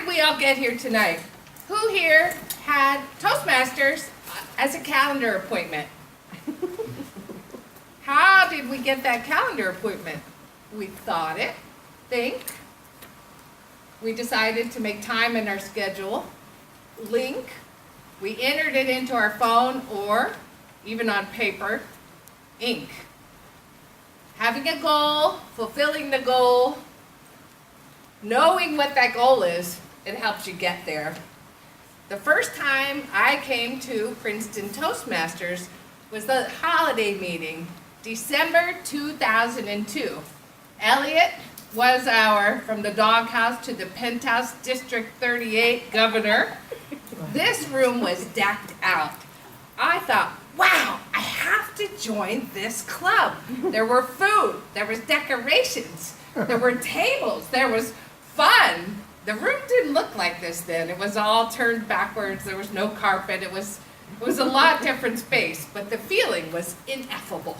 did we all get here tonight? Who here had Toastmasters as a calendar appointment? How did we get that calendar appointment? We thought it, think. We decided to make time in our schedule, link. We entered it into our phone or, even on paper, ink. Having a goal, fulfilling the goal, knowing what that goal is, it helps you get there. The first time I came to Princeton Toastmasters was the holiday meeting, December 2002. Elliot was our, from the doghouse to the penthouse, District 38 governor. This room was decked out. I thought, wow, I have to join this club. There were food, there was decorations, there were tables, there was fun. The room didn't look like this then. It was all turned backwards, there was no carpet, it was a lot different space, but the feeling was ineffable.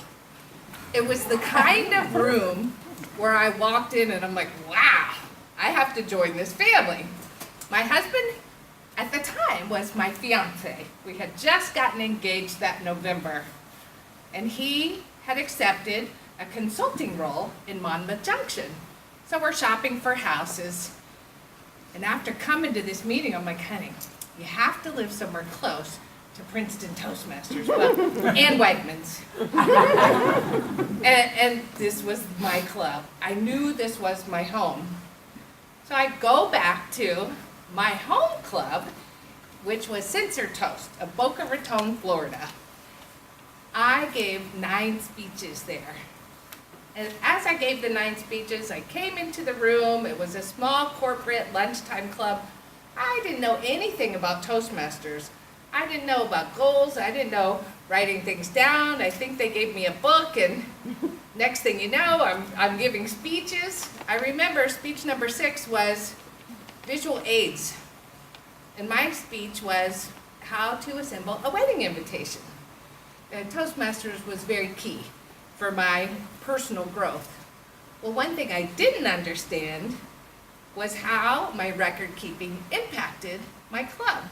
It was the kind of room where I walked in and I'm like, wow, I have to join this family. My husband at the time was my fiance. We had just gotten engaged that November, and he had accepted a consulting role in Monmouth Junction. So we're shopping for houses, and after coming to this meeting, I'm like, honey, you have to live somewhere close to Princeton Toastmasters, well, and Wegmans. and this was my club. I knew this was my home. So I go back to my home club, which was Censer Toast of Boca Raton, Florida. I gave 9 speeches there. And as I gave the 9 speeches, I came into the room. It was a small corporate lunchtime club. I didn't know anything about Toastmasters. I didn't know about goals. I didn't know writing things down. I think they gave me a book, and next thing you know, I'm giving speeches. I remember speech number 6 was visual aids. And my speech was how to assemble a wedding invitation. And Toastmasters was very key for my personal growth. Well, one thing I didn't understand was how my record keeping impacted my club.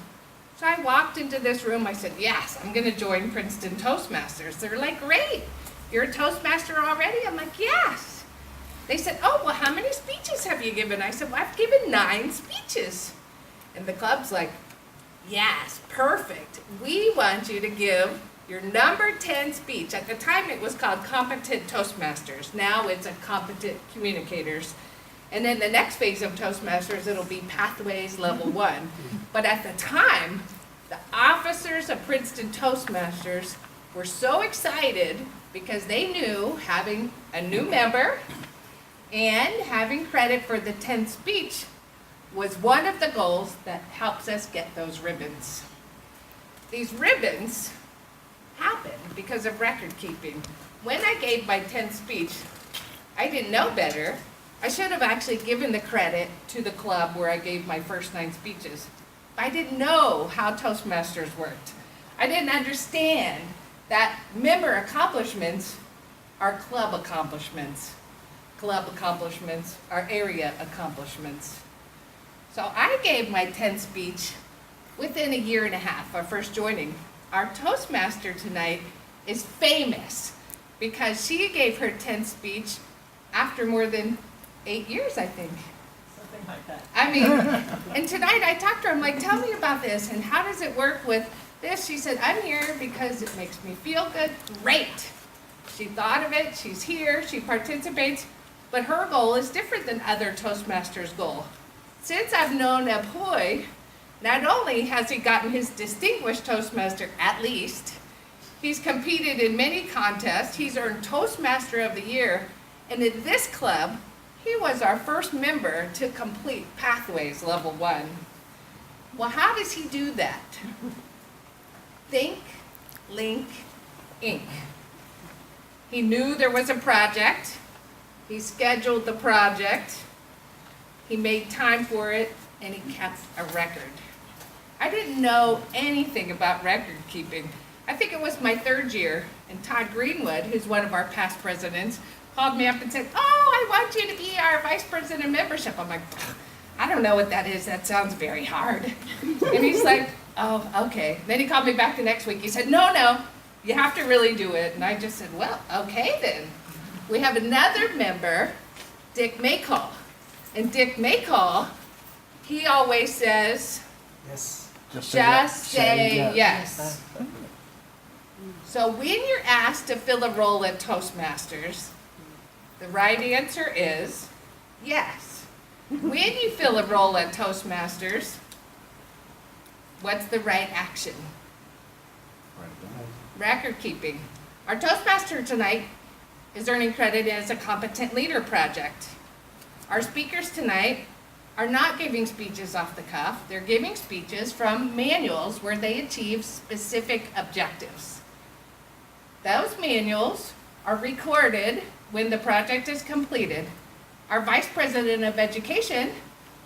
So I walked into this room, I said, yes, I'm gonna join Princeton Toastmasters. They're like, great, you're a Toastmaster already? I'm like, yes. They said, oh, well, how many speeches have you given? I said, well, I've given 9 speeches. And the club's like, yes, perfect. We want you to give your number 10 speech. At the time it was called Competent Toastmasters. Now it's a Competent Communicators. And then the next phase of Toastmasters, it'll be Pathways Level 1. But at the time, the officers of Princeton Toastmasters were so excited because they knew having a new member and having credit for the 10th speech was one of the goals that helps us get those ribbons. These ribbons happened because of record keeping. When I gave my 10th speech, I didn't know better. I should have actually given the credit to the club where I gave my first 9 speeches. I didn't know how Toastmasters worked. I didn't understand that member accomplishments are club accomplishments. Club accomplishments are area accomplishments. So I gave my 10th speech within a year and a half of first joining. Our Toastmaster tonight is famous because she gave her 10th speech after more than 8 years, I think. Something like that. I mean, and tonight I talked to her, I'm like, tell me about this and how does it work with this? She said, I'm here because it makes me feel good. Great. She thought of it, she's here, she participates, but her goal is different than other Toastmasters' goal. Since I've known Abhoy, not only has he gotten his Distinguished Toastmaster at least, he's competed in many contests, he's earned Toastmaster of the Year, and in this club, he was our first member to complete Pathways Level 1. Well, how does he do that? Think, link, ink. He knew there was a project, he scheduled the project, he made time for it, and he kept a record. I didn't know anything about record keeping. I think it was my 3rd year, and Todd Greenwood, who's one of our past presidents, called me up and said, oh, I want you to be our vice president of membership. I'm like, I I don't know what that is. That sounds very hard. And he's like, oh, okay. Then he called me back the next week. He said, no, you have to really do it. And I just said, well, okay then. We have another member, Dick Maycall. And Dick Maycall, he always says, Yes. just say yes. So when you're asked to fill a role at Toastmasters, the right answer is yes. When you fill a role at Toastmasters, what's the right action? Record keeping. Our Toastmaster tonight is earning credit as a competent leader project. Our speakers tonight are not giving speeches off the cuff. They're giving speeches from manuals where they achieve specific objectives. Those manuals are recorded when the project is completed. Our Vice President of Education,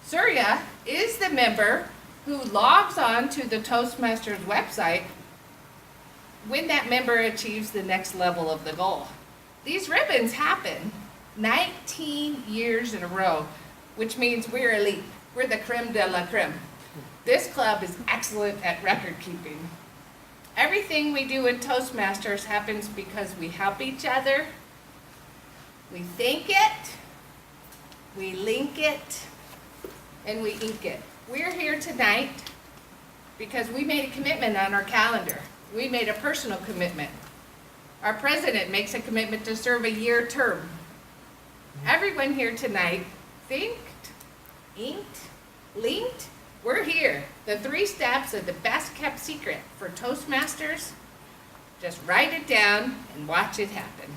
Surya, is the member who logs on to the Toastmasters website when that member achieves the next level of the goal. These ribbons happen 19 years in a row, which means we're elite. We're the creme de la creme. This club is excellent at record keeping. Everything we do in Toastmasters happens because we help each other, we think it, we link it, and we ink it. We're here tonight because we made a commitment on our calendar. We made a personal commitment. Our president makes a commitment to serve a year term. Everyone here tonight thinked, inked, linked. We're here. The 3 steps of the best kept secret for Toastmasters. Just write it down and watch it happen.